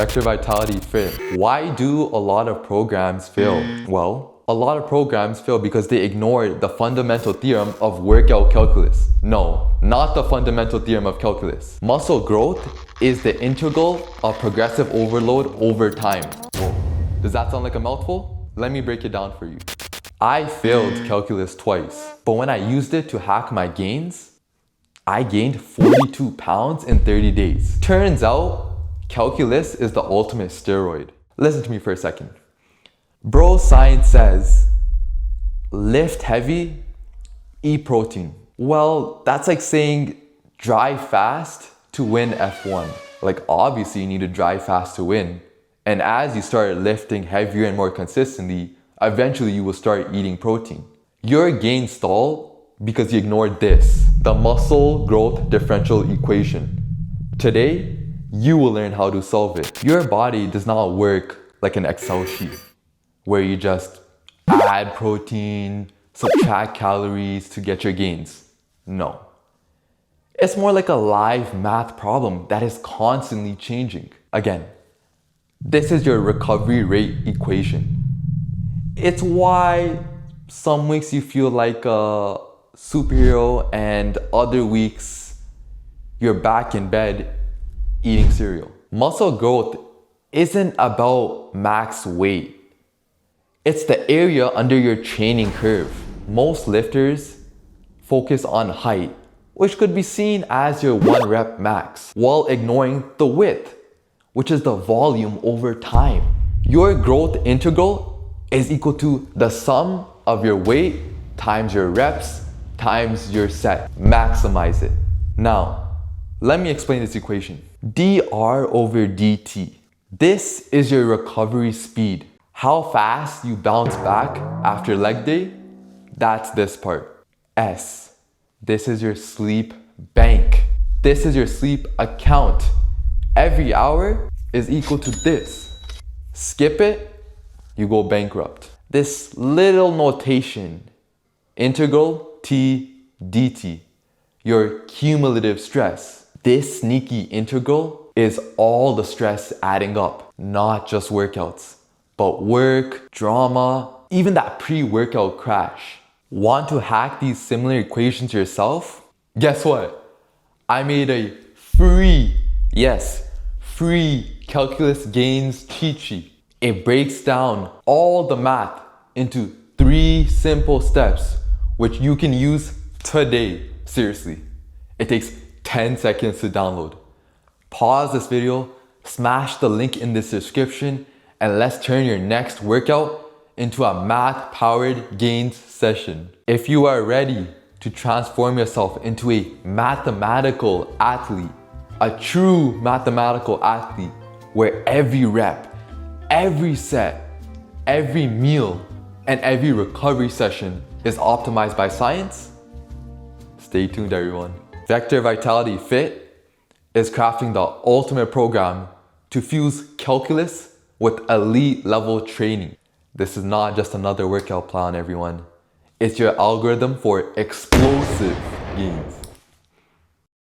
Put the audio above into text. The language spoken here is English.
VectorVitalityFit. Why do a lot of programs fail? Well, a lot of programs fail because they ignore the fundamental theorem of workout calculus. No, not the fundamental theorem of calculus. Muscle growth is the integral of progressive overload over time. Whoa. Does that sound like a mouthful? Let me break it down for you. I failed calculus twice, but when I used it to hack my gains, I gained 42 pounds in 30 days. Turns out, calculus is the ultimate steroid. Listen to me for a second. Bro, science says, lift heavy, eat protein. Well, that's like saying drive fast to win F1. Like obviously you need to drive fast to win. And as you start lifting heavier and more consistently, eventually you will start eating protein. Your gains stall because you ignored this, the muscle growth differential equation. Today, you will learn how to solve it. Your body does not work like an Excel sheet where you just add protein, subtract calories to get your gains. No. It's more like a live math problem that is constantly changing. Again, this is your recovery rate equation. It's why some weeks you feel like a superhero and other weeks you're back in bed eating cereal. Muscle growth isn't about max weight. It's the area under your training curve. Most lifters focus on height, which could be seen as your 1 rep max, while ignoring the width, which is the volume over time. Your growth integral is equal to the sum of your weight times your reps times your set. Maximize it. Now, let me explain this equation. dr over dt. This is your recovery speed. How fast you bounce back after leg day, that's this part. S. This is your sleep bank. This is your sleep account. Every hour is equal to this. Skip it, you go bankrupt. This little notation, integral T dt, your cumulative stress. This sneaky integral is all the stress adding up, not just workouts, but work, drama, even that pre-workout crash. Want to hack these similar equations yourself? Guess what? I made a free calculus gains cheat sheet. It breaks down all the math into 3 simple steps, which you can use today. Seriously, it takes 10 seconds to download. Pause this video, smash the link in this description, and let's turn your next workout into a math-powered gains session. If you are ready to transform yourself into a mathematical athlete, a true mathematical athlete, where every rep, every set, every meal, and every recovery session is optimized by science, stay tuned everyone. VectorVitalityFit is crafting the ultimate program to fuse calculus with elite level training. This is not just another workout plan, everyone. It's your algorithm for explosive gains.